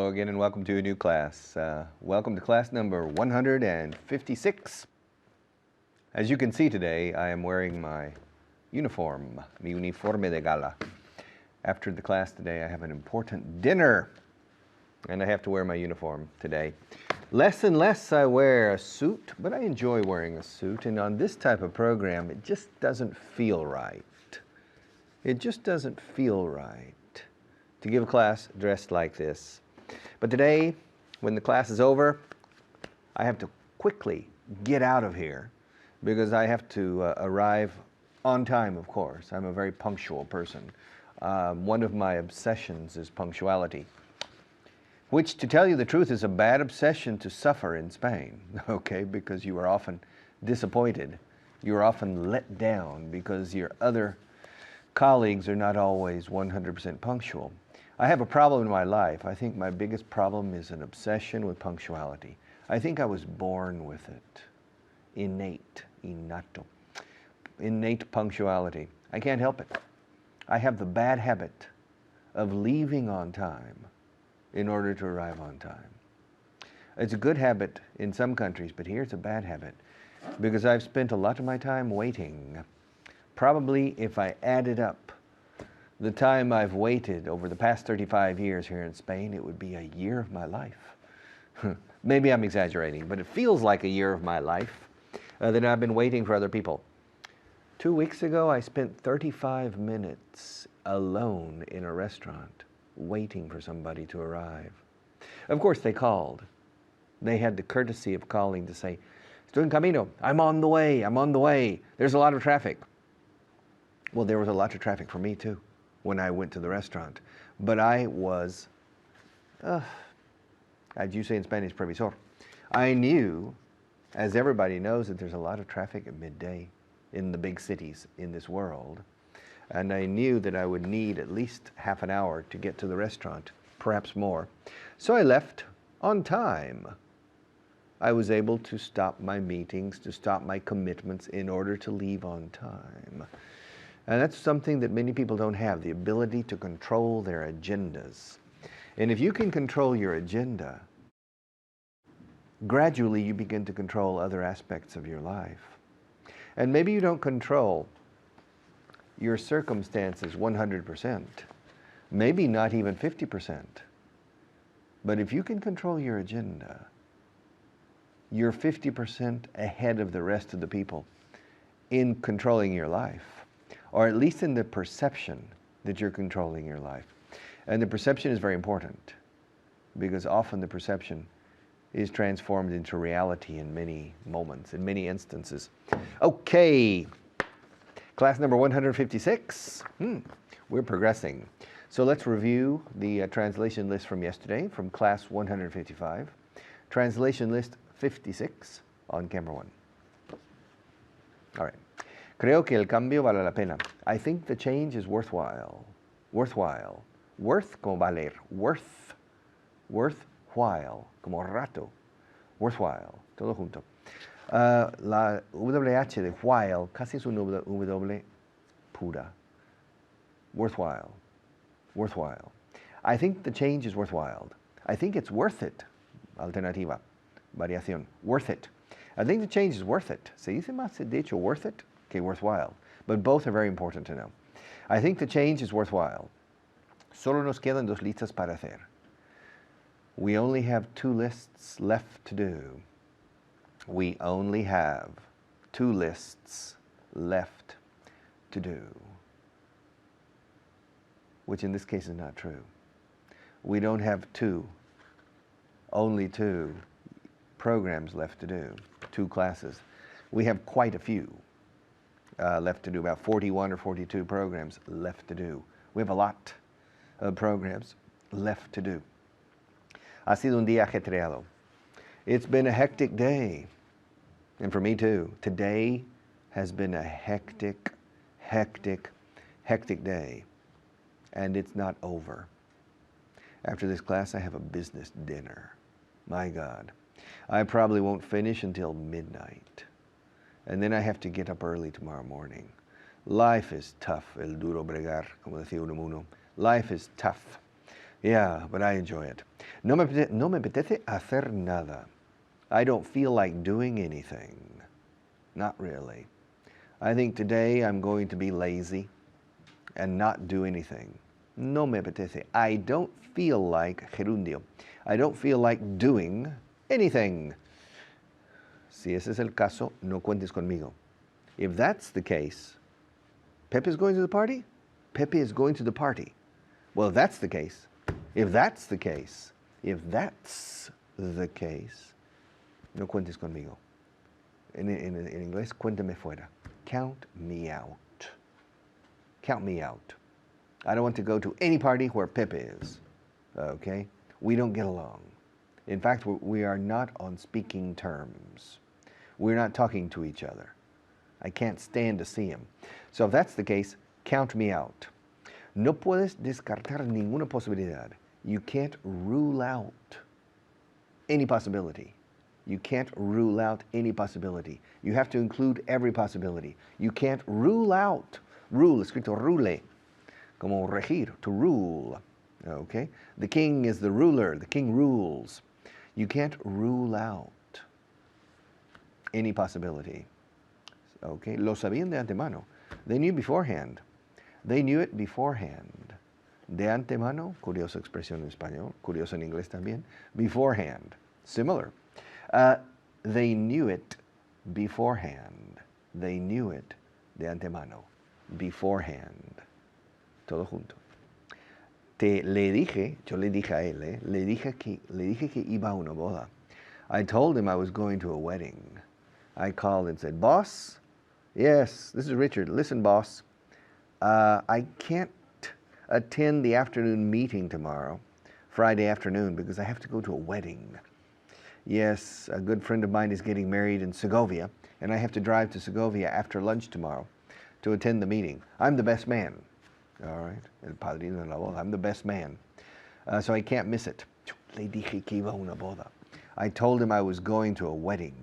Hello again and welcome to a new class. Welcome to class number 156. As you can see today, I am wearing my uniform, mi uniforme de gala. After the class today, I have an important dinner and I have to wear my uniform today. Less and less I wear a suit, but I enjoy wearing a suit, and on this type of program, it just doesn't feel right. It just doesn't feel right to give a class dressed like this. But today, when the class is over, I have to quickly get out of here because I have to arrive on time, of course. I'm a very punctual person. One of my obsessions is punctuality, which, to tell you the truth, is a bad obsession to suffer in Spain, okay? Because you are often disappointed. You are often let down because your other colleagues are not always 100% punctual. I have a problem in my life. I think my biggest problem is an obsession with punctuality. I think I was born with it. Innate punctuality. I can't help it. I have the bad habit of leaving on time in order to arrive on time. It's a good habit in some countries, but here it's a bad habit because I've spent a lot of my time waiting. Probably if I added up the time I've waited over the past 35 years here in Spain, it would be a year of my life. Maybe I'm exaggerating, but it feels like a year of my life that I've been waiting for other people. 2 weeks ago, I spent 35 minutes alone in a restaurant waiting for somebody to arrive. Of course, they called. They had the courtesy of calling to say, "Estoy en camino, I'm on the way, I'm on the way. There's a lot of traffic." Well, there was a lot of traffic for me too when I went to the restaurant. But I was, as you say in Spanish, previsor. I knew, as everybody knows, that there's a lot of traffic at midday in the big cities in this world. And I knew that I would need at least half an hour to get to the restaurant, perhaps more. So I left on time. I was able to stop my meetings, to stop my commitments in order to leave on time. And that's something that many people don't have, the ability to control their agendas. And if you can control your agenda, gradually you begin to control other aspects of your life. And maybe you don't control your circumstances 100%, maybe not even 50%. But if you can control your agenda, you're 50% ahead of the rest of the people in controlling your life, or at least in the perception that you're controlling your life. And the perception is very important because often the perception is transformed into reality in many moments, in many instances. Okay, class number 156. We're progressing. So let's review the translation list from yesterday, from class 155. Translation list 56 on camera 1. All right. Creo que el cambio vale la pena. I think the change is worthwhile. Worthwhile. Worth como valer. Worth. Worthwhile. Como rato. Worthwhile. Todo junto. La WH de while casi es una W pura. Worthwhile. Worthwhile. I think the change is worthwhile. I think it's worth it. Alternativa. Variación. Worth it. I think the change is worth it. ¿Se dice más de hecho worth it? Okay, worthwhile. But both are very important to know. I think the change is worthwhile. Solo nos quedan dos listas para hacer. We only have 2 lists left to do. We only have 2 lists left to do. Which in this case is not true. We don't have only 2 programs left to do, 2 classes. We have quite a few left to do, about 41 or 42 programs left to do. We have a lot of programs left to do. Ha sido un día ajetreado. It's been a hectic day, and for me too. Today has been a hectic day, and it's not over. After this class, I have a business dinner. My God. I probably won't finish until midnight. And then I have to get up early tomorrow morning. Life is tough, el duro bregar, como decía Unamuno. Life is tough. Yeah, but I enjoy it. No me apetece hacer nada. I don't feel like doing anything. Not really. I think today I'm going to be lazy and not do anything. No me apetece. I don't feel like, gerundio, I don't feel like doing anything. Si ese es el caso, no cuentes conmigo. If that's the case, Pepe is going to the party? Pepe is going to the party. Well, if that's the case, if that's the case, no cuentes conmigo. En inglés, cuéntame fuera. Count me out. Count me out. I don't want to go to any party where Pepe is. Okay? We don't get along. In fact, we are not on speaking terms. We're not talking to each other. I can't stand to see him. So if that's the case, count me out. No puedes descartar ninguna posibilidad. You can't rule out any possibility. You can't rule out any possibility. You have to include every possibility. You can't rule out. Rule, escrito rule, como regir, to rule. Okay? The king is the ruler. The king rules. You can't rule out any possibility. Okay? Lo sabían de antemano. They knew beforehand. They knew it beforehand. De antemano, curiosa expresión en español, curioso en inglés también. Beforehand, similar. They knew it beforehand. They knew it de antemano, beforehand. Todo junto. Le dije, yo le dije a él, le dije que iba a una boda. I told him I was going to a wedding. I called and said, boss, yes, this is Richard. Listen, boss, I can't attend the afternoon meeting tomorrow, Friday afternoon, because I have to go to a wedding. Yes, a good friend of mine is getting married in Segovia, and I have to drive to Segovia after lunch tomorrow to attend the meeting. I'm the best man. All right, el padrino de la boda. I'm the best man. So I can't miss it. Le dije que iba a una boda. I told him I was going to a wedding.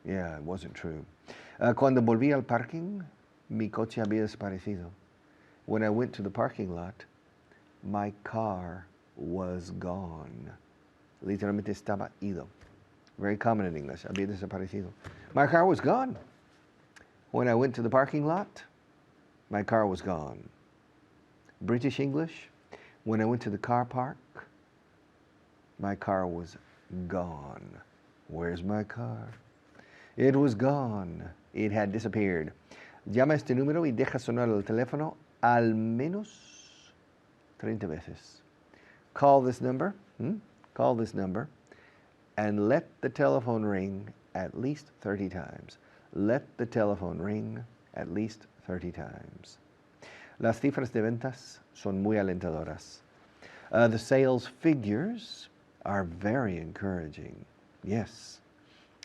Yeah, it wasn't true. Cuando volví al parking, mi coche había desaparecido. When I went to the parking lot, my car was gone. Literalmente estaba ido. Very common in English. Había desaparecido. My car was gone. When I went to the parking lot, my car was gone. British English, when I went to the car park, my car was gone. Where's my car? It was gone. It had disappeared. Llama este número y deja sonar el teléfono al menos 30 veces. Call this number, call this number, and let the telephone ring at least 30 times. Let the telephone ring at least 30 times. Las cifras de ventas son muy alentadoras. The sales figures are very encouraging. Yes,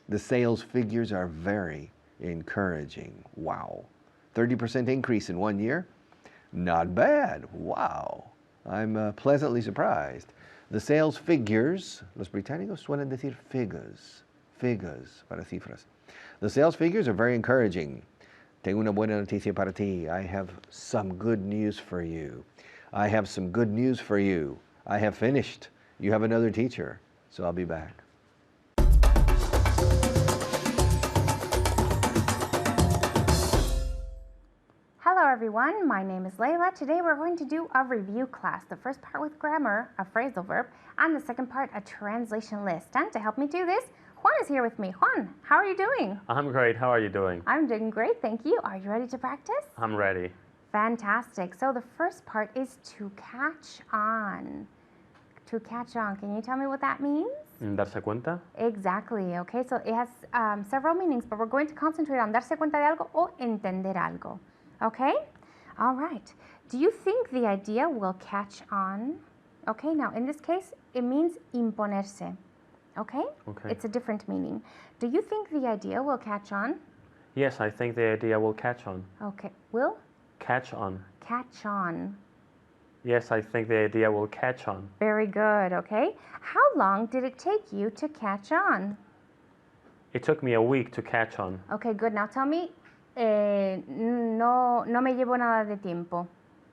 the sales figures are very encouraging. Wow. 30% increase in 1 year? Not bad. Wow. I'm pleasantly surprised. The sales figures, los británicos suelen decir figures para cifras. The sales figures are very encouraging. Tengo una buena noticia para ti. I have some good news for you. I have some good news for you. I have finished. You have another teacher, so I'll be back. Hello everyone, my name is Layla. Today we're going to do a review class. The first part with grammar, a phrasal verb, and the second part, a translation list. And to help me do this, Juan is here with me. Juan, how are you doing? I'm great. How are you doing? I'm doing great, thank you. Are you ready to practice? I'm ready. Fantastic. So the first part is to catch on. To catch on. Can you tell me what that means? ¿Darse cuenta? Exactly. Okay, so it has several meanings, but we're going to concentrate on darse cuenta de algo o entender algo. Okay? All right. Do you think the idea will catch on? Okay, now in this case, it means imponerse. Okay? Okay. It's a different meaning. Do you think the idea will catch on? Yes, I think the idea will catch on. Okay. Will? Catch on. Catch on. Yes, I think the idea will catch on. Very good, okay? How long did it take you to catch on? It took me a week to catch on. Okay, good. Now tell me, no me llevo nada de tiempo.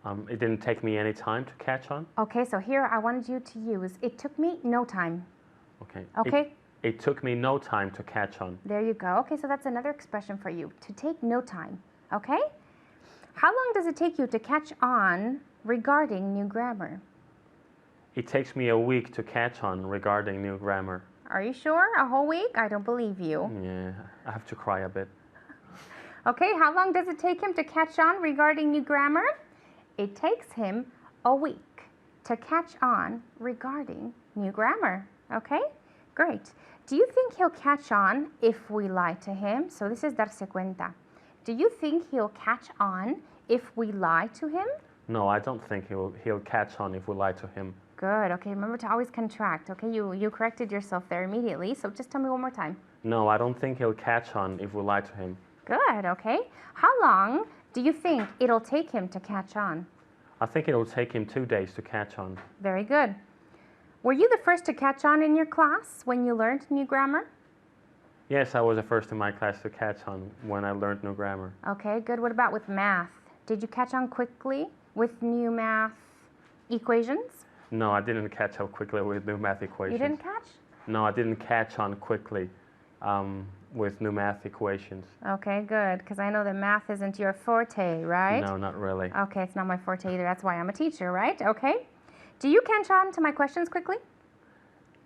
It didn't take me any time to catch on. Okay, so here I wanted you to use, it took me no time. Okay. Okay. It took me no time to catch on. There you go. Okay, so that's another expression for you, to take no time. Okay? How long does it take you to catch on regarding new grammar? It takes me a week to catch on regarding new grammar. Are you sure? A whole week? I don't believe you. Yeah, I have to cry a bit. Okay, how long does it take him to catch on regarding new grammar? It takes him a week to catch on regarding new grammar. Okay, great. Do you think he'll catch on if we lie to him? So this is darse cuenta. Do you think he'll catch on if we lie to him? No, I don't think he'll catch on if we lie to him. Good. Okay, remember to always contract. Okay, you corrected yourself there immediately. So just tell me one more time. No, I don't think he'll catch on if we lie to him. Good. Okay. How long do you think it'll take him to catch on? I think it'll take him 2 days to catch on. Very good. Were you the first to catch on in your class when you learned new grammar? Yes, I was the first in my class to catch on when I learned new grammar. Okay, good. What about with math? Did you catch on quickly with new math equations? No, I didn't catch up quickly with new math equations. You didn't catch? No, I didn't catch on quickly with new math equations. Okay, good, because I know that math isn't your forte, right? No, not really. Okay, it's not my forte either. That's why I'm a teacher, right? Okay. Do you catch on to my questions quickly?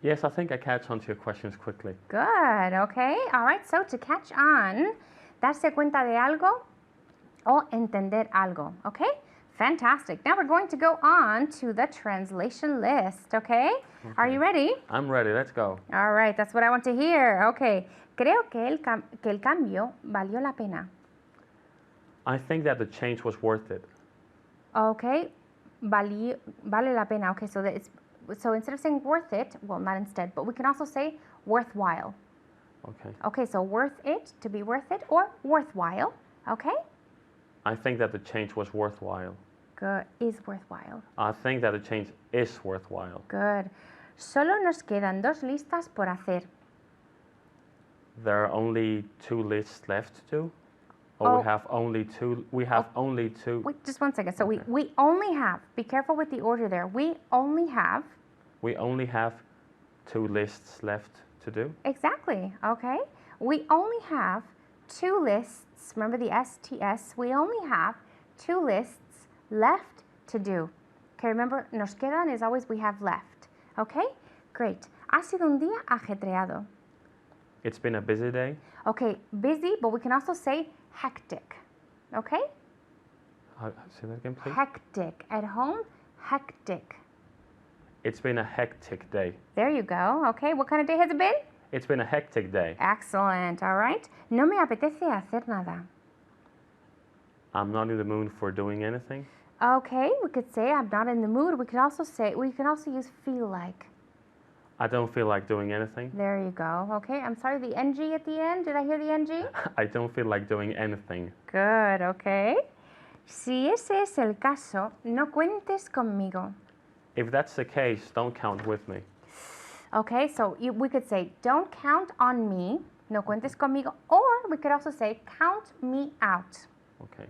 Yes, I think I catch on to your questions quickly. Good, okay. All right, so to catch on, darse cuenta de algo o entender algo, okay? Fantastic. Now we're going to go on to the translation list, okay? Are you ready? I'm ready, let's go. All right, that's what I want to hear. Okay. Creo que el cambio valió la pena. I think that the change was worth it. Okay. Vale la pena. Okay, so instead of saying worth it, well, not instead, but we can also say worthwhile. Okay. Okay, so worth it, to be worth it, or worthwhile. Okay? I think that the change was worthwhile. Good. Is worthwhile. I think that the change is worthwhile. Good. Solo nos quedan 2 listas por hacer. There are only 2 lists left to do? Or Oh. we have only two? We have only 2. Wait, just one second. So Okay. we only have, be careful with the order there. We only have, We only have 2 lists left to do. exactly, okay? We only have 2 lists, remember the STS, we only have 2 lists left to do. Okay, remember, nos quedan is always we have left, okay? Great. Ha sido un día ajetreado. It's been a busy day. Okay, busy, but we can also say hectic, okay? Say that again, please. Hectic. At home, hectic. It's been a hectic day. There you go, okay? What kind of day has it been? It's been a hectic day. Excellent, all right. No me apetece hacer nada. I'm not in the mood for doing anything. Okay, we could say I'm not in the mood. We can also use feel like. I don't feel like doing anything. There you go. Okay, I'm sorry, the NG at the end. Did I hear the NG? I don't feel like doing anything. Good, okay. Si ese es el caso, no cuentes conmigo. If that's the case, don't count with me. Okay, so we could say don't count on me, no cuentes conmigo, or we could also say count me out. Okay.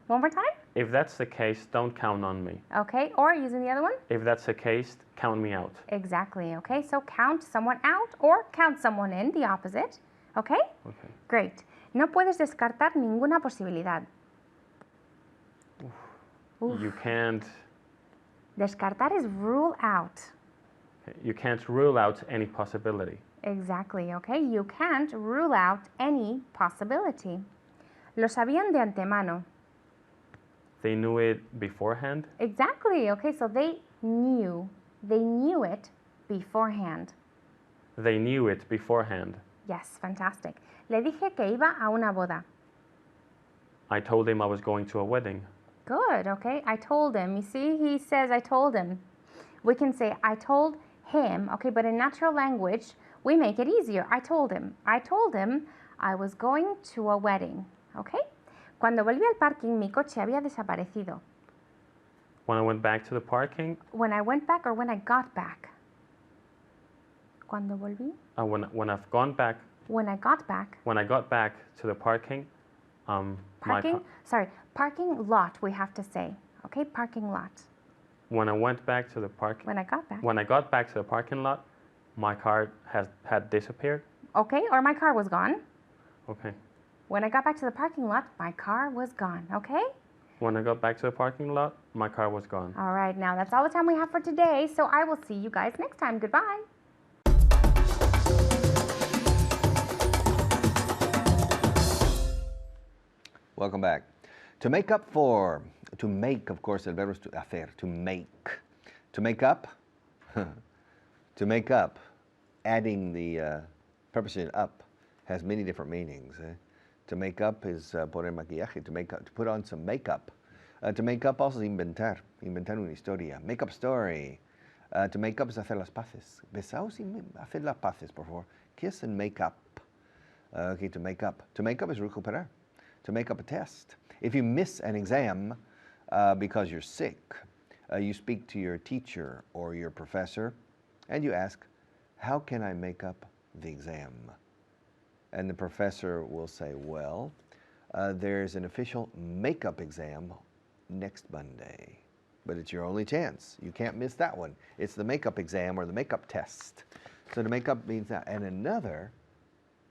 One more time? If that's the case, don't count on me. Okay, or using the other one? If that's the case, count me out. Exactly, okay, so count someone out or count someone in, the opposite. Okay? Okay. Great. No puedes descartar ninguna posibilidad. Oof. You can't Descartar is rule out. rule out any possibility. Exactly, okay? You can't rule out any possibility. Lo sabían de antemano. They knew it beforehand. Exactly, okay? So they knew it beforehand. They knew it beforehand. Yes, fantastic. Le dije que iba a una boda. I told him I was going to a wedding. Good, okay? I told him. You see, he says I told him. We can say I told him, okay? But in natural language, we make it easier. I told him. I told him I was going to a wedding, okay? Cuando volví al parking, mi coche había desaparecido. When I went back to the parking, When I went back or when I got back? Cuando volví? when I've gone back, When I got back. when I got back to the parking, Parking? Sorry, parking lot we have to say, Okay, parking lot. When I went back to the park, When I got back. when I got back to the parking lot, my car had disappeared. Okay, or my car was gone. Okay. When I got back to the parking lot, my car was gone. Okay? When I got back to the parking lot, my car was gone. All right, now that's all the time we have for today. So I will see you guys next time. Goodbye. Welcome back. To make up for, to make, of course, el verbo es hacer, to make. To make up, to make up, adding the preposition up has many different meanings. To make up is poner maquillaje, to make up, to put on some makeup. To make up also es inventar, inventar una historia. Make up story. To make up es hacer las paces. Besaos y hacer las paces, por favor. Kiss and make up. Okay, to make up. To make up is recuperar. To make up a test. If you miss an exam because you're sick, you speak to your teacher or your professor and you ask, how can I make up the exam? And the professor will say, well, there's an official makeup exam next Monday, but it's your only chance. You can't miss that one. It's the makeup exam or the makeup test. So to make up means that. And another,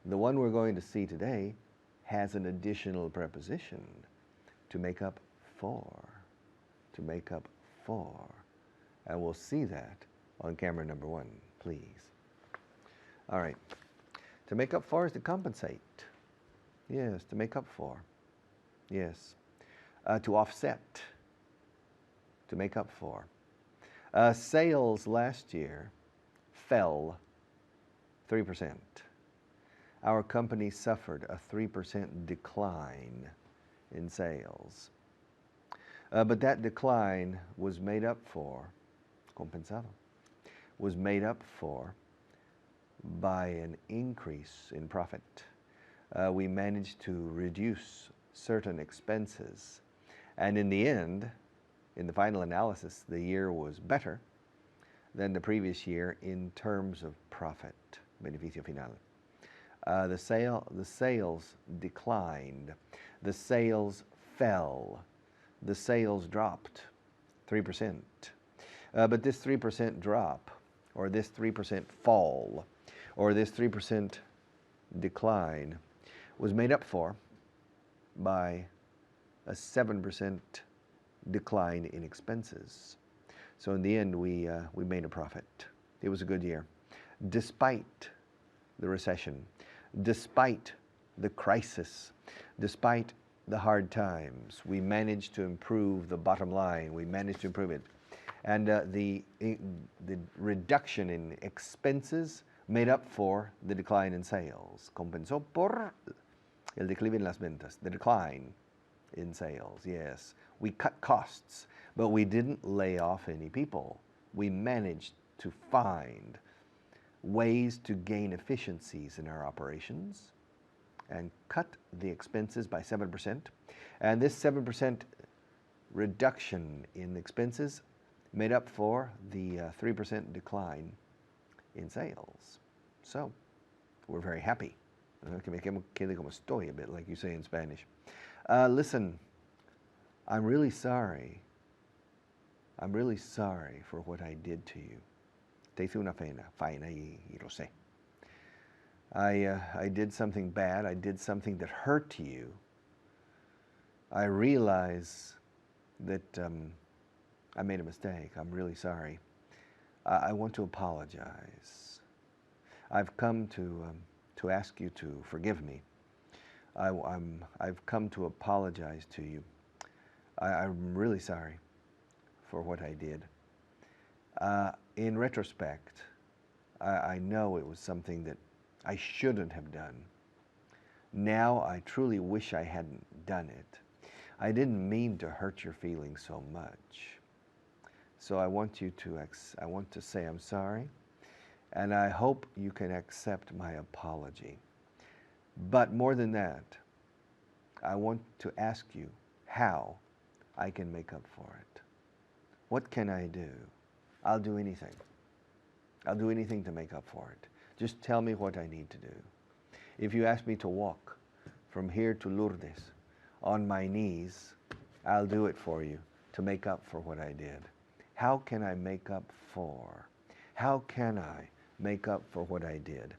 the one we're going to see today, has an additional preposition, to make up for. To make up for. And we'll see that on camera number 1, please. All right. To make up for is to compensate. Yes, to make up for. Yes. To offset. To make up for. Sales last year fell 3%. Our company suffered a 3% decline in sales. But that decline was made up for, compensado, was made up for by an increase in profit. We managed to reduce certain expenses. And in the end, in the final analysis, the year was better than the previous year in terms of profit, beneficio final. The sales declined. The sales fell. The sales dropped 3%. But this 3% drop, or this 3% fall, or this 3% decline was made up for by a 7% decline in expenses. So in the end, we made a profit. It was a good year, despite the recession, despite the crisis, despite the hard times. We managed to improve the bottom line. We managed to improve it. And the reduction in expenses made up for the decline in sales. Compensó por el declive en las ventas, the decline in sales, yes. We cut costs, but we didn't lay off any people. We managed to find ways to gain efficiencies in our operations and cut the expenses by 7%. And this 7% reduction in expenses made up for the 3% decline in sales. So we're very happy. Que me quede como estoy, a bit like you say in Spanish. Listen, I'm really sorry. I'm really sorry for what I did to you. Te hice una faena y lo sé. I did something bad. I did something that hurt you. I realize that I made a mistake. I'm really sorry. I want to apologize. I've come to ask you to forgive me. I've come to apologize to you. I'm really sorry for what I did. In retrospect, I know it was something that I shouldn't have done. Now I truly wish I hadn't done it. I didn't mean to hurt your feelings so much. So I want to say I'm sorry, and I hope you can accept my apology. But more than that, I want to ask you how I can make up for it. What can I do? I'll do anything. I'll do anything to make up for it. Just tell me what I need to do. If you ask me to walk from here to Lourdes on my knees, I'll do it for you. to make up for what I did? How can I make up for? How can I make up for what I did?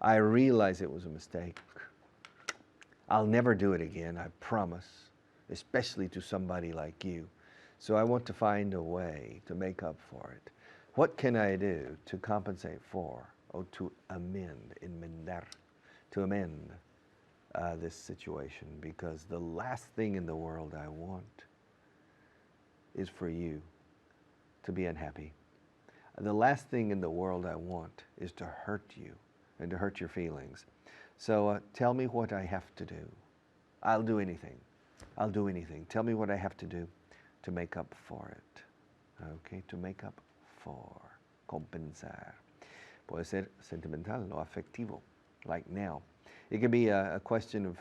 I realize it was a mistake. I'll never do it again, I promise, especially to somebody like you. So I want to find a way to make up for it. What can I do to compensate for, or to amend, enmendar, to amend this situation? Because the last thing in the world I want is for you to be unhappy. The last thing in the world I want is to hurt you and to hurt your feelings. So tell me what I have to do. I'll do anything. I'll do anything. Tell me what I have to do to make up for it. Okay, to make up for. Compensar. Puede ser sentimental o afectivo, like now. It can be a question of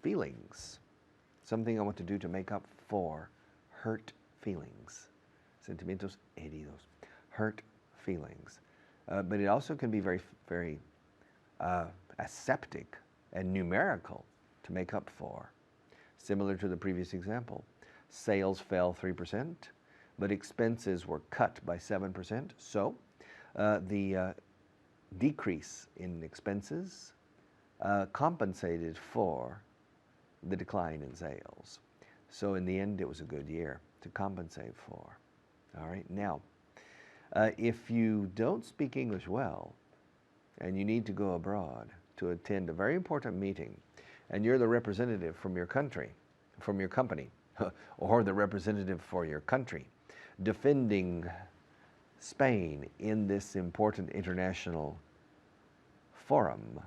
feelings. Something I want to do to make up for hurt feelings. Sentimientos heridos. Hurt feelings. But it also can be very, very aseptic and numerical to make up for. Similar to the previous example. Sales fell 3%, but expenses were cut by 7%. So the decrease in expenses compensated for the decline in sales. So in the end, it was a good year to compensate for. All right, now, if you don't speak English well and you need to go abroad to attend a very important meeting, and you're the representative from your country, from your company, or the representative for your country, defending Spain in this important international forum,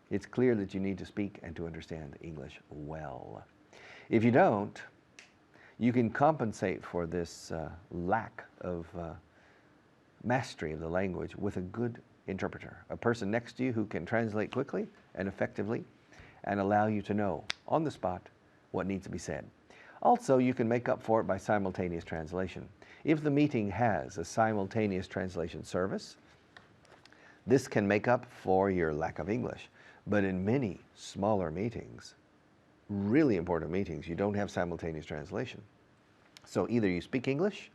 it's clear that you need to speak and to understand English well. If you don't, you can compensate for this lack of mastery of the language with a good interpreter, a person next to you who can translate quickly and effectively and allow you to know on the spot what needs to be said. Also, you can make up for it by simultaneous translation. If the meeting has a simultaneous translation service, this can make up for your lack of English. But in many smaller meetings, really important meetings, you don't have simultaneous translation. So either you speak English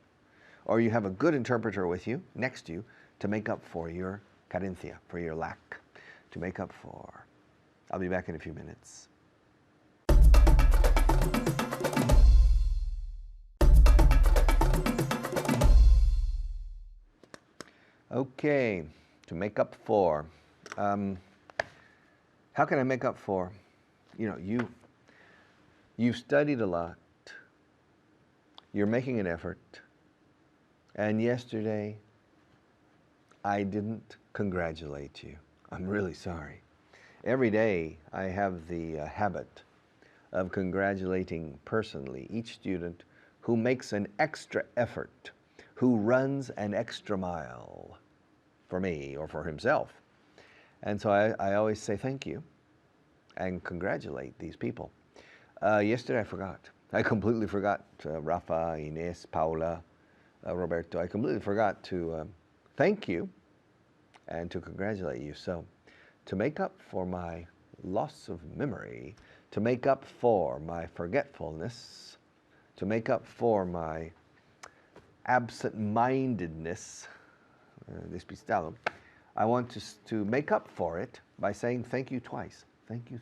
or you have a good interpreter with you, next to you, to make up for your carencia, for your lack, to make up for. I'll be back in a few minutes. Okay, to make up for. How can I make up for? You know, you've studied a lot. You're making an effort. And yesterday, I didn't congratulate you. I'm really sorry. Every day, I have the habit of congratulating personally each student who makes an extra effort, who runs an extra mile for me or for himself. And so I always say thank you and congratulate these people. Yesterday I forgot. I completely forgot Rafa, Ines, Paula, Roberto. I completely forgot to thank you and to congratulate you. So to make up for my loss of memory, to make up for my forgetfulness, to make up for my absent-mindedness, despistado, I want to make up for it by saying thank you twice. Thank you,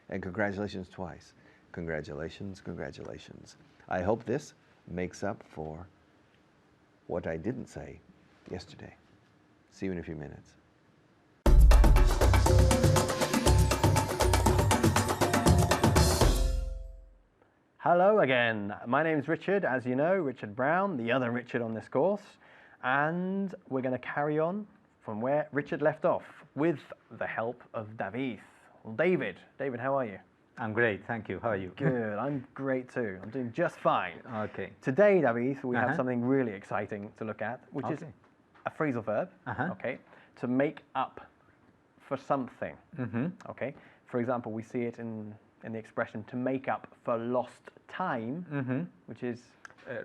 and congratulations twice. Congratulations, congratulations. I hope this makes up for what I didn't say yesterday. See you in a few minutes. Hello again. My name is Richard, as you know, Richard Brown, the other Richard on this course, and we're going to carry on from where Richard left off with the help of David. Well, David, how are you? I'm great, thank you. How are you? Good, I'm great too. I'm doing just fine. Okay. Today, David, we have something really exciting to look at, which is a phrasal verb, okay, to make up for something, okay? For example, we see it in the expression to make up for lost time, which is...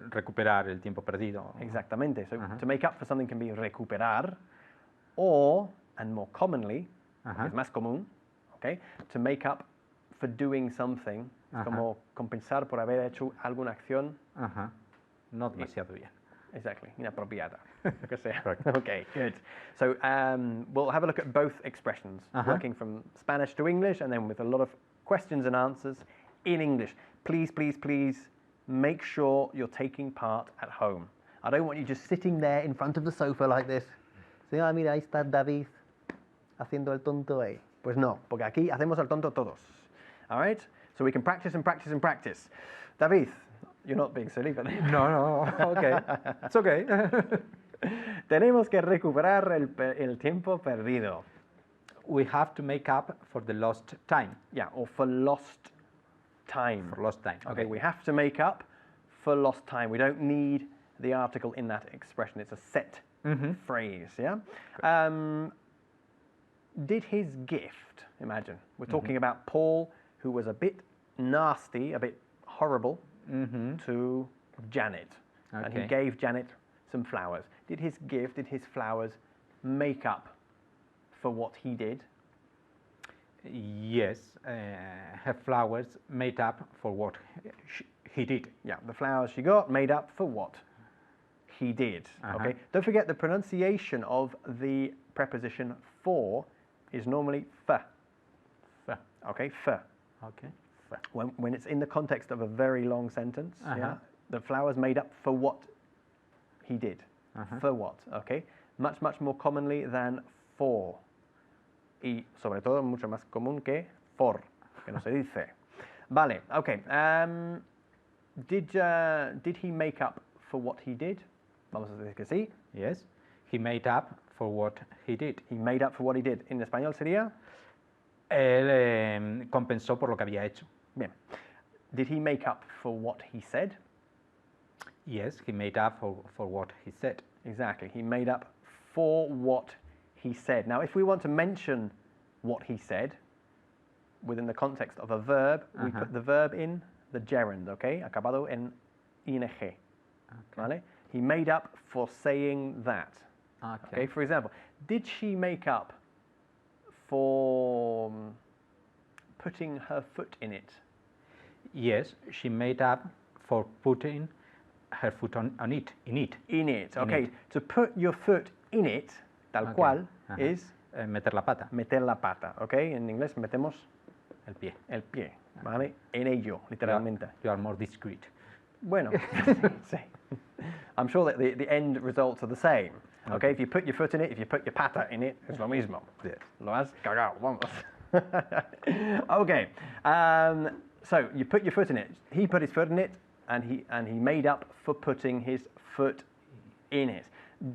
recuperar el tiempo perdido. Exactamente. So to make up for something can be recuperar, or, and more commonly, es más común, okay, to make up for doing something Es como compensar por haber hecho alguna acción. No demasiado bien. Exactly, inapropiada. Lo que sea. Okay, good. So we'll have a look at both expressions, working from Spanish to English, and then with a lot of questions and answers in English. Please, please, please make sure you're taking part at home. I don't want you just sitting there in front of the sofa like this. Sí, mira, ahí está David haciendo el tonto ahí. Pues no, porque aquí hacemos el tonto todos. All right? So we can practice and practice and practice. David, you're not being silly, but... No, okay. It's okay. Tenemos que recuperar el tiempo perdido. We have to make up for the lost time. Yeah, or for lost time. For lost time. Okay, we have to make up for lost time. We don't need the article in that expression. It's a set phrase, yeah? Did his gift, imagine, we're talking about Paul, who was a bit nasty, a bit horrible to Janet. And he gave Janet some flowers. Did his gift, did his flowers make up for what he did? Yes, her flowers made up for what he did. Yeah, the flowers she got made up for what he did. Okay, don't forget the pronunciation of the preposition for is normally f. Okay, f. Okay. When it's in the context of a very long sentence, yeah, the flowers made up for what he did. For what, okay? Much, much more commonly than for. Y sobre todo mucho más común que for, que no se dice. Vale, okay. Did he make up for what he did? Vamos a decir que sí. Yes, he made up for what he did. He made up for what he did. En español sería? Él compensó por lo que había hecho. Bien. Did he make up for what he said? Yes, he made up for what he said. Exactly. He made up for what he said. Now, if we want to mention what he said within the context of a verb, we put the verb in the gerund, okay? Acabado en ing. Vale? He made up for saying that. Okay. For example, did she make up for putting her foot in it? Yes, she made up for putting her foot on it, in it. In it, okay. In it. To put your foot in it, tal cual, is... meter la pata. Meter la pata, okay. En inglés metemos... El pie. El pie, ¿vale? En ello, literalmente. You are more discreet. Bueno, sí. I'm sure that the end results are the same. Okay, if you put your foot in it, if you put your pata in it, es lo mismo. Yes. Lo has cagado, vamos. Okay, so you put your foot in it. He put his foot in it, and he made up for putting his foot in it.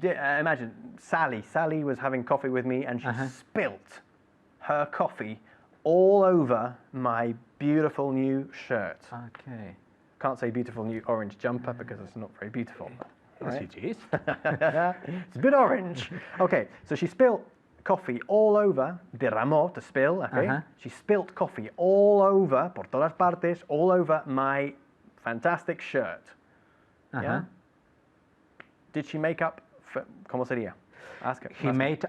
Imagine Sally was having coffee with me, and she spilt her coffee all over my beautiful new shirt. Okay. Can't say beautiful new orange jumper because it's not very beautiful. Yes, it is. It's a bit orange. Okay, so she spilt coffee all over, derramó, to spill, okay? She spilt coffee all over, por todas partes, all over my fantastic shirt. Yeah? Did she make up for, ¿cómo sería? Ask her. He made,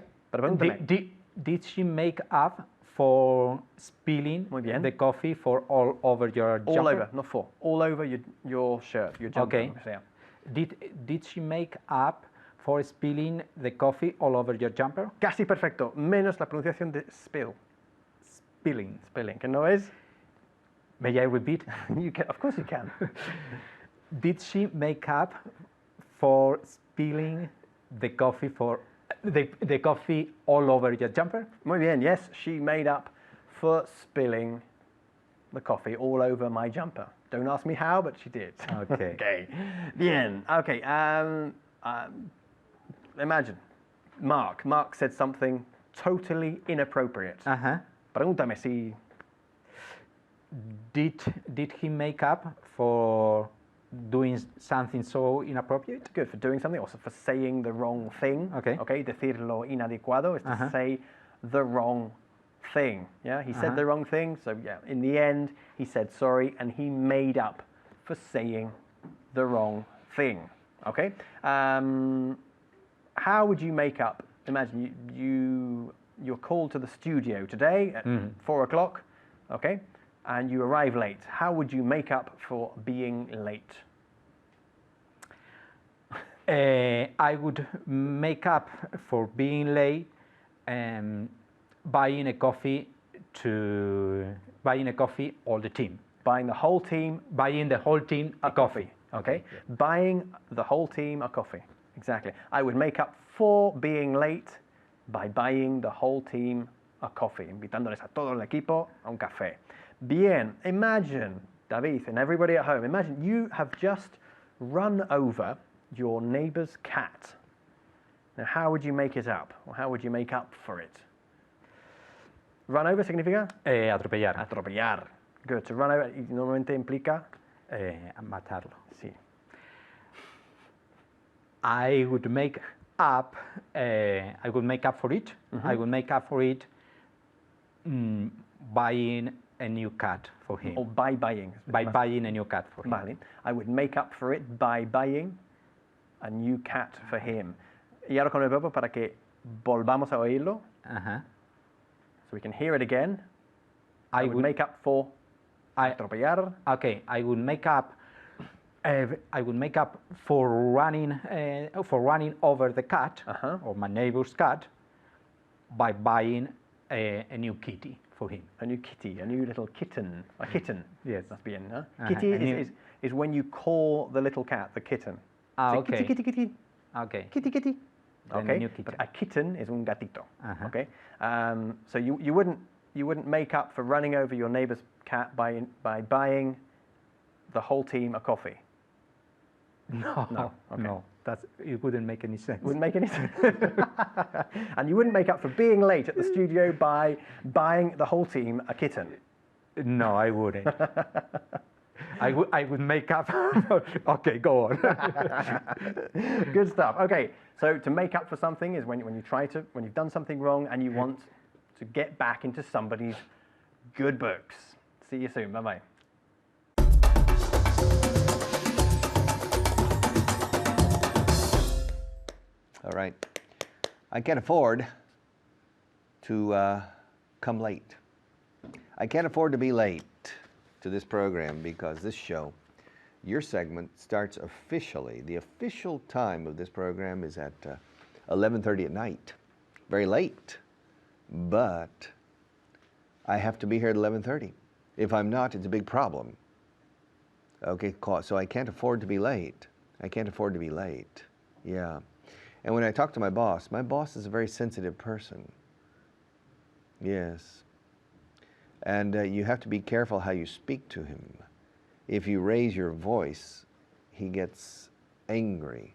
did she make up for spilling the coffee for all over your jumper? All over, not for. All over your shirt, your jumper. Okay. Did she make up for spilling the coffee all over your jumper? Casi perfecto, menos la pronunciación de spill. Spilling. Spilling, ¿que no es? May I repeat? You can, of course you can. Did she make up for spilling the coffee for the coffee all over your jumper? Muy bien, yes, she made up for spilling the coffee all over my jumper. Don't ask me how, but she did. Okay. Okay. Bien. Okay. Imagine, Mark said something totally inappropriate. Pregúntame si... Did he make up for doing something so inappropriate? Good, for doing something, also for saying the wrong thing. Okay. Okay, decir lo inadecuado is to say the wrong thing. Yeah, he said the wrong thing, so yeah, in the end, he said sorry, and he made up for saying the wrong thing. Okay? How would you make up? Imagine you're called to the studio today at 4 o'clock. Okay? and you arrive late. How would you make up for being late? I would make up for being late buying a coffee all the team. Buying the whole team a coffee. Okay. Yeah. Buying the whole team a coffee. Exactly. I would make up for being late by buying the whole team a coffee. Invitándoles a todo el equipo a un café. Bien. Imagine, David, and everybody at home, imagine you have just run over your neighbor's cat. Now, how would you make it up? Or how would you make up for it? Run over significa? Atropellar. Atropellar. Good. To run over normalmente implica Matarlo. sí. I would make up for it. I would make up for it buying a new cat for him. Or by buying. By buying a new cat for him. Vale. I would make up for it by buying a new cat for him. Y ahora con el verbo para que volvamos a oírlo. So we can hear it again. I would make up for atropellar. Okay, I would make up for running over the cat or my neighbor's cat by buying a new kitty for him. A new kitty, a new little kitten. A kitten. Yes. That's bien, huh? Kitty is when you call the little cat, the kitten. Ah, Say, okay. Kitty, kitty, kitty. Okay. Kitty, kitty. Then Okay. a new kitty. But a kitten is un gatito. Okay. So you wouldn't make up for running over your neighbor's cat by buying the whole team a coffee. No. Okay. No. It wouldn't make any sense. Wouldn't make any sense. And you wouldn't make up for being late at the studio by buying the whole team a kitten. No, I wouldn't. I would make up. Okay, go on. Good stuff. Okay, so to make up for something is when you've done something wrong and you want to get back into somebody's good books. See you soon. Bye bye. All right. I can't afford to come late. I can't afford to be late to this program because this show, your segment, starts officially. The official time of this program is at 11:30 at night. Very late, but I have to be here at 11:30. If I'm not, it's a big problem. Okay, so I can't afford to be late. I can't afford to be late. Yeah. And when I talk to my boss is a very sensitive person. Yes. And you have to be careful how you speak to him. If you raise your voice, he gets angry.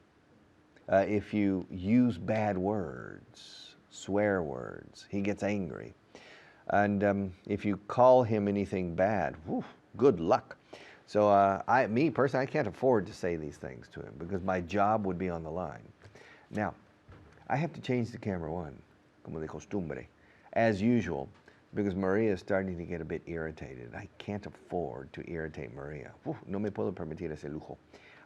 If you use bad words, swear words, he gets angry. And if you call him anything bad, whew, good luck. So me personally, I can't afford to say these things to him because my job would be on the line. Now, I have to change the camera one, como de costumbre, as usual, because Maria is starting to get a bit irritated. I can't afford to irritate Maria. No me puedo permitir ese lujo.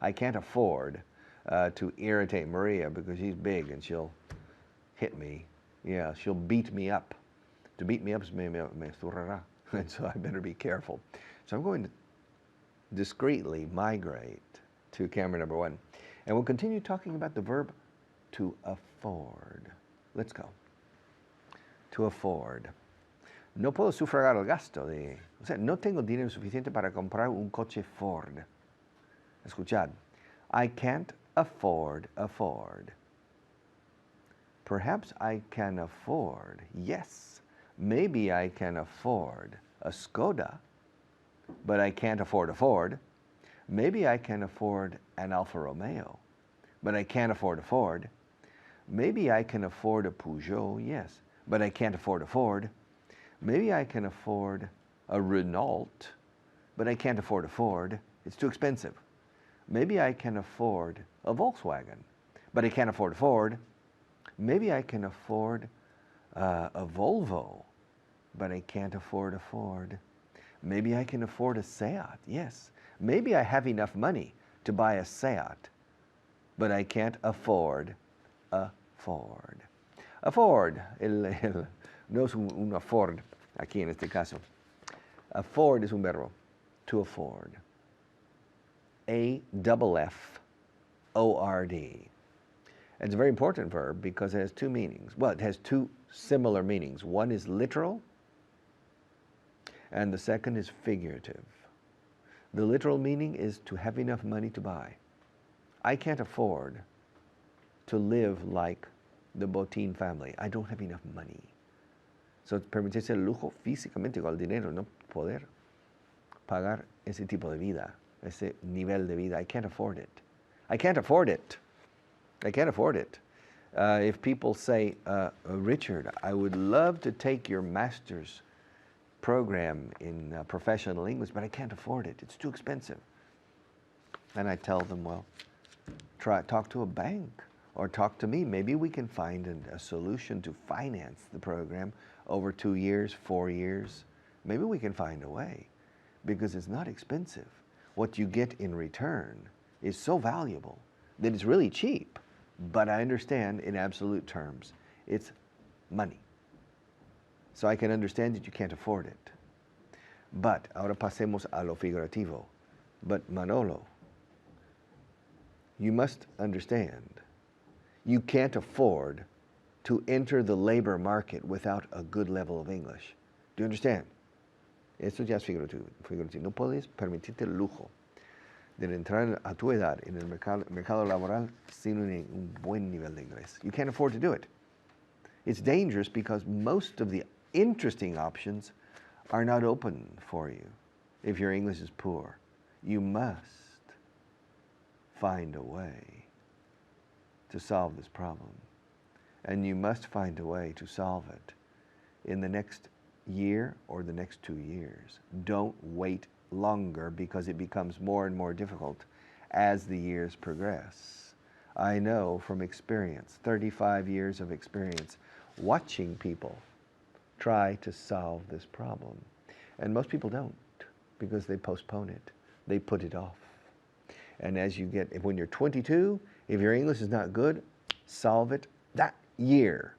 I can't afford to irritate Maria because she's big and she'll hit me. Yeah, she'll beat me up. To beat me up is me zurrará. And so I better be careful. So I'm going to discreetly migrate to camera number one. And we'll continue talking about the verb to afford. Let's go. To afford. No puedo sufragar el gasto de... O sea, no tengo dinero suficiente para comprar un coche Ford. Escuchad. I can't afford. Perhaps I can afford. Yes. Maybe I can afford a Skoda, but I can't afford. Maybe I can afford an Alfa Romeo, but I can't afford. Maybe I can afford a Peugeot, yes, but I can't afford. Maybe I can afford a Renault, but I can't afford. It's too expensive. Maybe I can afford a Volkswagen, but I can't afford. Maybe I can afford a Volvo, but I can't afford. Maybe I can afford a Seat, yes. Maybe I have enough money to buy a Seat, but I can't afford a Ford. A Ford, no es una Ford aquí en este caso. Afford es un verbo. To afford. A-double-F-O-R-D. It's a very important verb because it has two meanings. Well, it has two similar meanings. One is literal, and the second is figurative. The literal meaning is to have enough money to buy. I can't afford to live like the Botín family. I don't have enough money. So, permitirse el lujo físicamente con el dinero, no poder pagar ese tipo de vida, ese nivel de vida. I can't afford it. I can't afford it. I can't afford it. If people say, Richard, I would love to take your master's program in professional English, but I can't afford it. It's too expensive. And I tell them, well, talk to a bank or talk to me. Maybe we can find a solution to finance the program over 2 years, 4 years. Maybe we can find a way because it's not expensive. What you get in return is so valuable that it's really cheap. But I understand in absolute terms, it's money. So I can understand that you can't afford it. But, ahora pasemos a lo figurativo. But Manolo, you must understand, you can't afford to enter the labor market without a good level of English. Do you understand? Esto ya es figurativo. No puedes permitirte el lujo de entrar a tu edad en el mercado laboral sin un buen nivel de inglés. You can't afford to do it. It's dangerous because most of the interesting options are not open for you if your English is poor. You must find a way to solve this problem. And you must find a way to solve it in the next year or the next 2 years. Don't wait longer because it becomes more and more difficult as the years progress. I know from experience, 35 years of experience, watching people try to solve this problem. And most people don't because they postpone it. They put it off. And as you get, when you're 22, if your English is not good, solve it that year.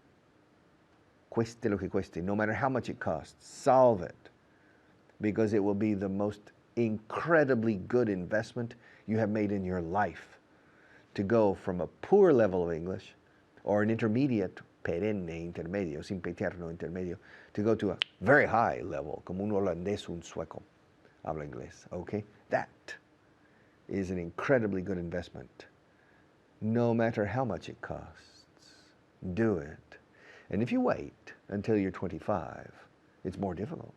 Cueste lo que cueste, no matter how much it costs, solve it. Because it will be the most incredibly good investment you have made in your life to go from a poor level of English or an intermediate, perenne intermedio, sempiterno intermedio, to go to a very high level, como un holandés, un sueco, habla inglés, okay? That is an incredibly good investment, no matter how much it costs. Do it. And if you wait until you're 25, it's more difficult.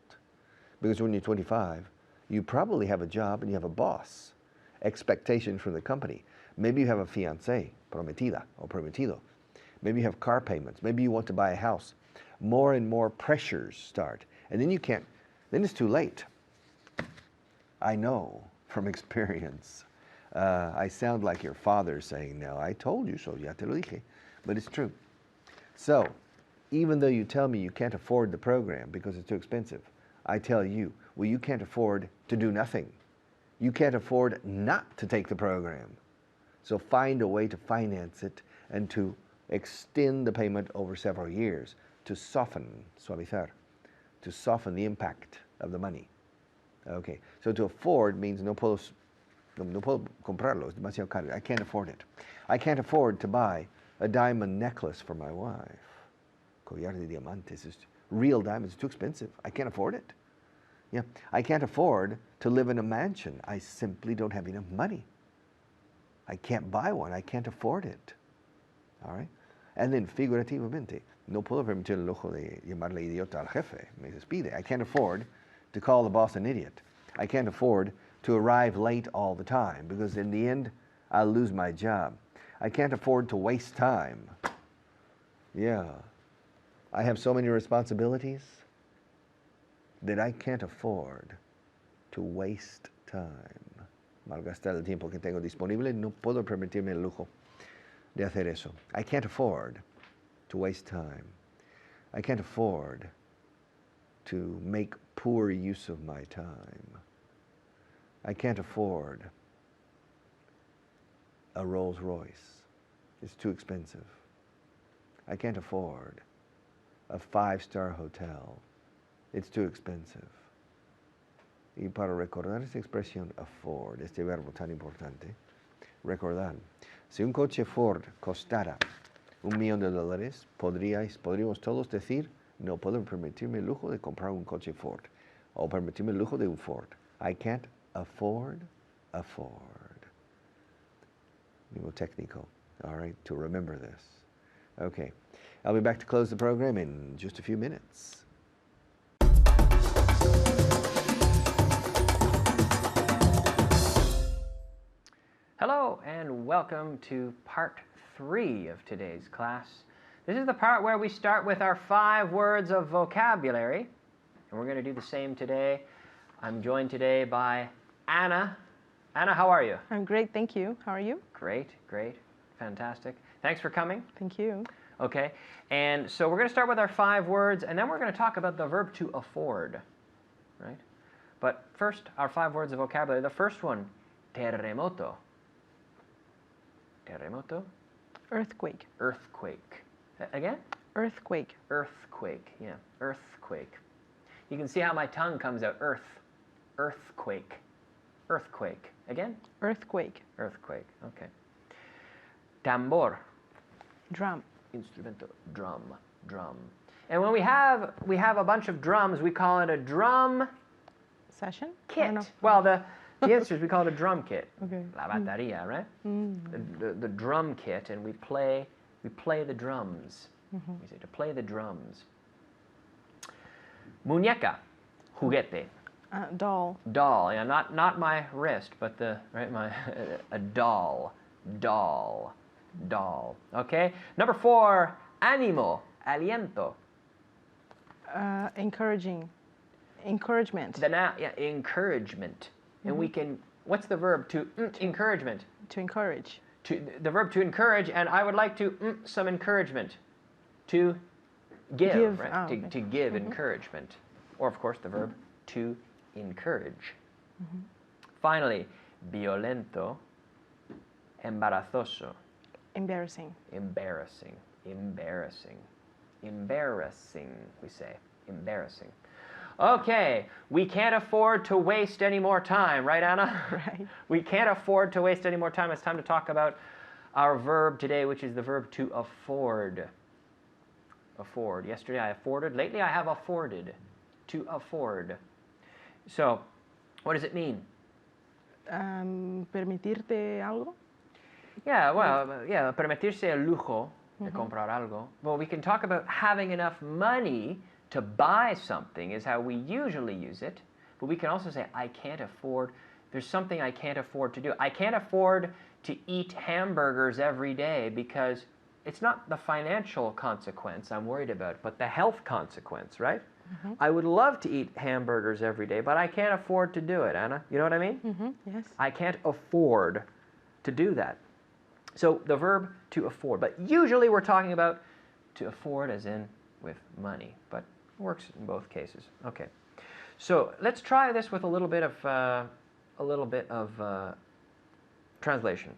Because when you're 25, you probably have a job and you have a boss, expectation from the company. Maybe you have a fiancé, prometida or prometido. Maybe you have car payments. Maybe you want to buy a house. More and more pressures start. And then you can't, then it's too late. I know from experience. I sound like your father saying now, I told you so, ya te lo dije. But it's true. So, even though you tell me you can't afford the program because it's too expensive, I tell you, well, you can't afford to do nothing. You can't afford not to take the program. So find a way to finance it and to extend the payment over several years to soften, suavizar, to soften the impact of the money. Okay, so to afford means no puedo comprarlo, es demasiado caro. I can't afford it. I can't afford to buy a diamond necklace for my wife. Collar de diamantes is real diamonds, it's too expensive. I can't afford it. Yeah, I can't afford to live in a mansion. I simply don't have enough money. I can't buy one. I can't afford it. All right? And then figurativamente, no puedo permitir el lujo de llamarle idiota al jefe. Me despide. I can't afford to call the boss an idiot. I can't afford to arrive late all the time because in the end, I'll lose my job. I can't afford to waste time. Yeah. I have so many responsibilities that I can't afford to waste time. Malgastar el tiempo que tengo disponible, no puedo permitirme el lujo de hacer eso. I can't afford to waste time. I can't afford to make poor use of my time. I can't afford a Rolls Royce. It's too expensive. I can't afford a 5-star hotel. It's too expensive. Y para recordar esta expresión afford, este verbo tan importante, recordar, si un coche Ford costara $1.000.000, podríamos todos decir, no puedo permitirme el lujo de comprar un coche Ford, o permitirme el lujo de un Ford. I can't afford. Nivel técnico, all right, to remember this. Okay, I'll be back to close the program in just a few minutes. Hello and welcome to part 3 of today's class. This is the part where we start with our 5 words of vocabulary, and we're going to do the same today. I'm joined today by Anna. Anna, how are you? I'm great, thank you. How are you? Great, fantastic. Thanks for coming. Thank you. Okay, and so we're going to start with our 5 words, and then we're going to talk about the verb to afford, right? But first, our 5 words of vocabulary. The first one, terremoto. Terremoto? Earthquake. Earthquake. Again? Earthquake. Earthquake, yeah, earthquake. You can see how my tongue comes out, earthquake. Earthquake. Again? Earthquake. Earthquake, okay. Tambor. Drum. Instrumento, drum. And when we have a bunch of drums, we call it a drum Session? kit. Well, the answer is we call it a drum kit. Okay. La batería, right? The drum kit, and we play the drums. We say to play the drums. Muñeca, juguete. Doll. Doll, yeah, not my wrist, but a doll. Okay. Number 4, ánimo, aliento. Encouragement. Encouragement. And we can. What's the verb to encouragement? To encourage. The verb to encourage, and I would like to some encouragement. To give, right? Okay. To give encouragement, or of course the verb to encourage. Finally, violento, embarazoso. Embarrassing. Embarrassing, we say. Embarrassing. Okay, we can't afford to waste any more time, right, Anna? Right. We can't afford to waste any more time. It's time to talk about our verb today, which is the verb to afford. Afford. Yesterday I afforded. Lately I have afforded. To afford. So, what does it mean? Permitirte algo. Yeah, well, permitirse el lujo de comprar algo. Well, we can talk about having enough money to buy something is how we usually use it. But we can also say, I can't afford, there's something I can't afford to do. I can't afford to eat hamburgers every day because it's not the financial consequence I'm worried about, but the health consequence, right? I would love to eat hamburgers every day, but I can't afford to do it, Anna. You know what I mean? Yes. I can't afford to do that. So the verb to afford. But usually we're talking about to afford as in with money, but it works in both cases. Okay. So let's try this with a little bit of translation.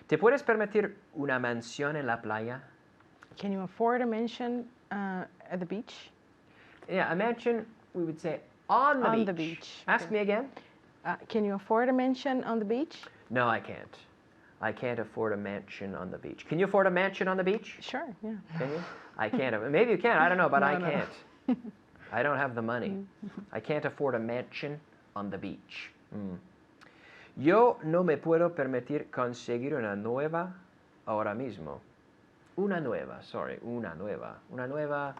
¿Te puedes permitir una mansión en la playa? Can you afford a mansion at the beach? Yeah, a mansion, we would say on the beach. On the beach. Ask me again. Can you afford a mansion on the beach? No, I can't. I can't afford a mansion on the beach. Can you afford a mansion on the beach? Sure, yeah. Can you? I can't. Maybe you can. I don't know, but I No. can't. I don't have the money. I can't afford a mansion on the beach. Yo no me puedo permitir conseguir una nueva ahora mismo. Una nueva. Una nueva.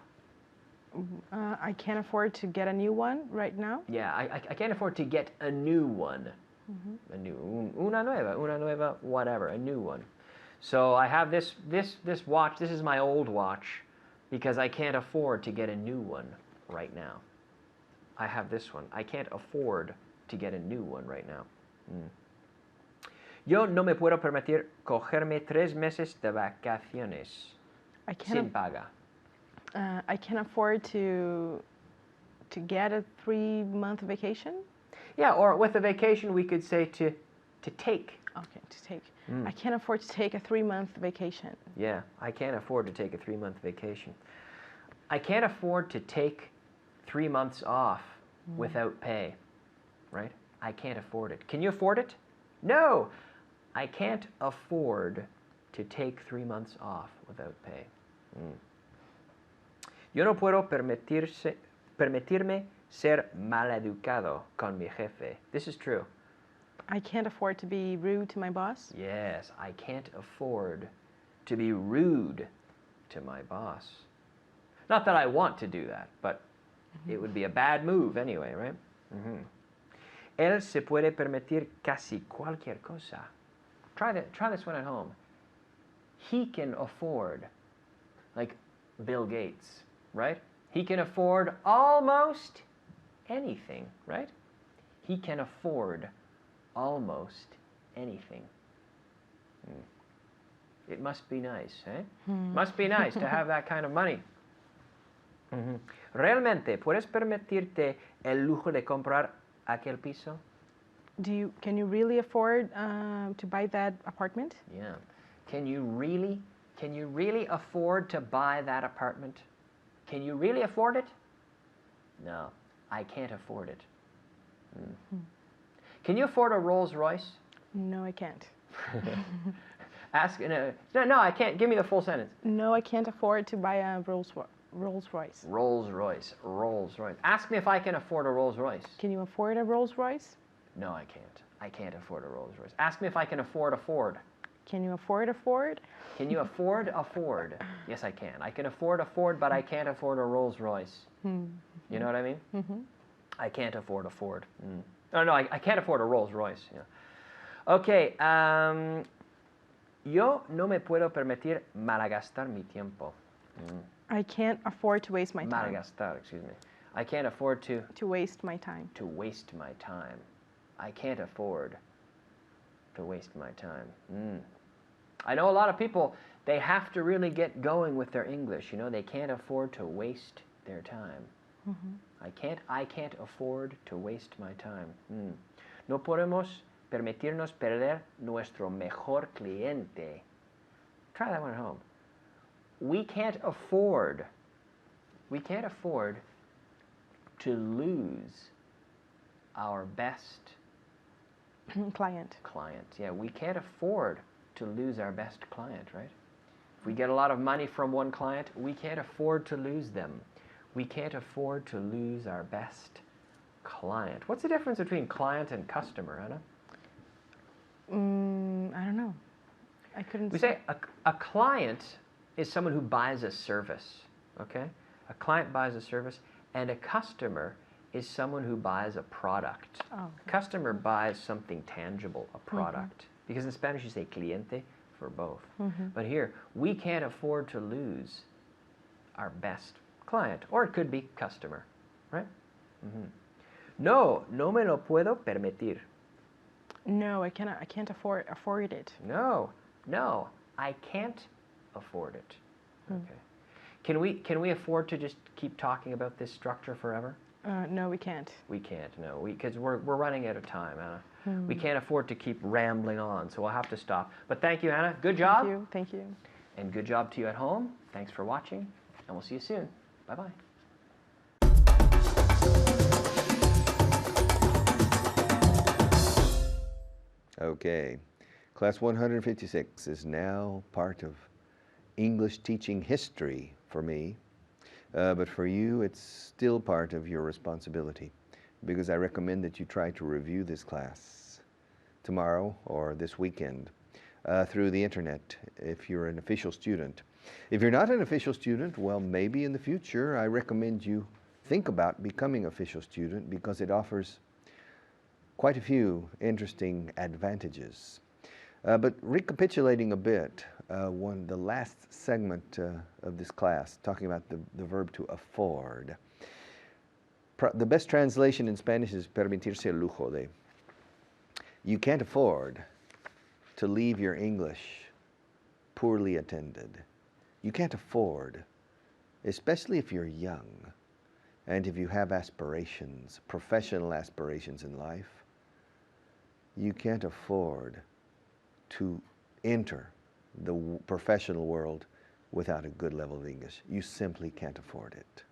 I can't afford to get a new one right now. Yeah, I can't afford to get a new one. Una nueva, whatever, a new one. So I have this watch. This is my old watch because I can't afford to get a new one right now. I have this one. I can't afford to get a new one right now. Yo no me puedo permitir cogerme 3 meses de vacaciones sin paga. I can afford to get a 3-month vacation. Yeah, or with a vacation we could say to take. Okay, to take. I can't afford to take a 3-month vacation. Yeah, I can't afford to take a 3-month vacation. I can't afford to take 3 months off without pay. right? I can't afford it. Can you afford it? No, I can't afford to take 3 months off without pay. Yo no puedo permitirme ser maleducado con mi jefe. This is true. I can't afford to be rude to my boss. Yes, I can't afford to be rude to my boss. Not that I want to do that, but it would be a bad move anyway, right? Él se puede permitir casi cualquier cosa. Try this one at home. He can afford, like Bill Gates, right? He can afford almost anything, right? He can afford almost anything. It must be nice, eh? Must be nice to have that kind of money. ¿Realmente puedes permitirte el lujo de comprar aquel piso? Can you really afford to buy that apartment? Yeah. Can you really afford to buy that apartment? Can you really afford it? No, I can't afford it. Can you afford a Rolls Royce? No, I can't. No, I can't. Give me the full sentence. No, I can't afford to buy a Rolls Royce. Rolls Royce. Ask me if I can afford a Rolls Royce. Can you afford a Rolls Royce? No, I can't. I can't afford a Rolls Royce. Ask me if I can afford a Ford. Can you afford a Ford? Can you afford a Ford? Yes, I can. I can afford a Ford, but I can't afford a Rolls Royce. You know what I mean? I can't afford a Ford. No, I can't afford a Rolls Royce. Yeah. Okay. Yo no me puedo permitir malgastar mi tiempo. I can't afford to waste my time. Malgastar, excuse me. I can't afford to waste my time. To waste my time. I can't afford to waste my time. I know a lot of people, they have to really get going with their English. You know, they can't afford to waste their time. I can't afford to waste my time. No podemos permitirnos perder nuestro mejor cliente. Try that one at home. We can't afford to lose our best client. Yeah, we can't afford to lose our best client, right? If we get a lot of money from one client, we can't afford to lose them. We can't afford to lose our best client. What's the difference between client and customer, Anna? I don't know. I couldn't We say a client is someone who buys a service, okay? A client buys a service, and a customer is someone who buys a product. Oh, okay. A customer buys something tangible, a product. Because in Spanish you say cliente for both. But here, we can't afford to lose our best client, or it could be customer, right? No, no me lo puedo permitir. No, I can't afford it. No, I can't afford it. Okay. Can we afford to just keep talking about this structure forever? No, we can't. We can't, no, because we're running out of time, Anna. We can't afford to keep rambling on, so we'll have to stop. But thank you, Anna. Good job. Thank you. And good job to you at home. Thanks for watching, and we'll see you soon. Bye-bye. Okay. Class 156 is now part of English teaching history for me, but for you it's still part of your responsibility, because I recommend that you try to review this class tomorrow or this weekend through the internet if you're an official student. If you're not an official student, well, maybe in the future I recommend you think about becoming an official student, because it offers quite a few interesting advantages. But recapitulating a bit, the last segment of this class, talking about the verb to afford. The best translation in Spanish is permitirse el lujo de. You can't afford to leave your English poorly attended. You can't afford, especially if you're young and if you have aspirations, professional aspirations in life, you can't afford to enter the professional world without a good level of English. You simply can't afford it.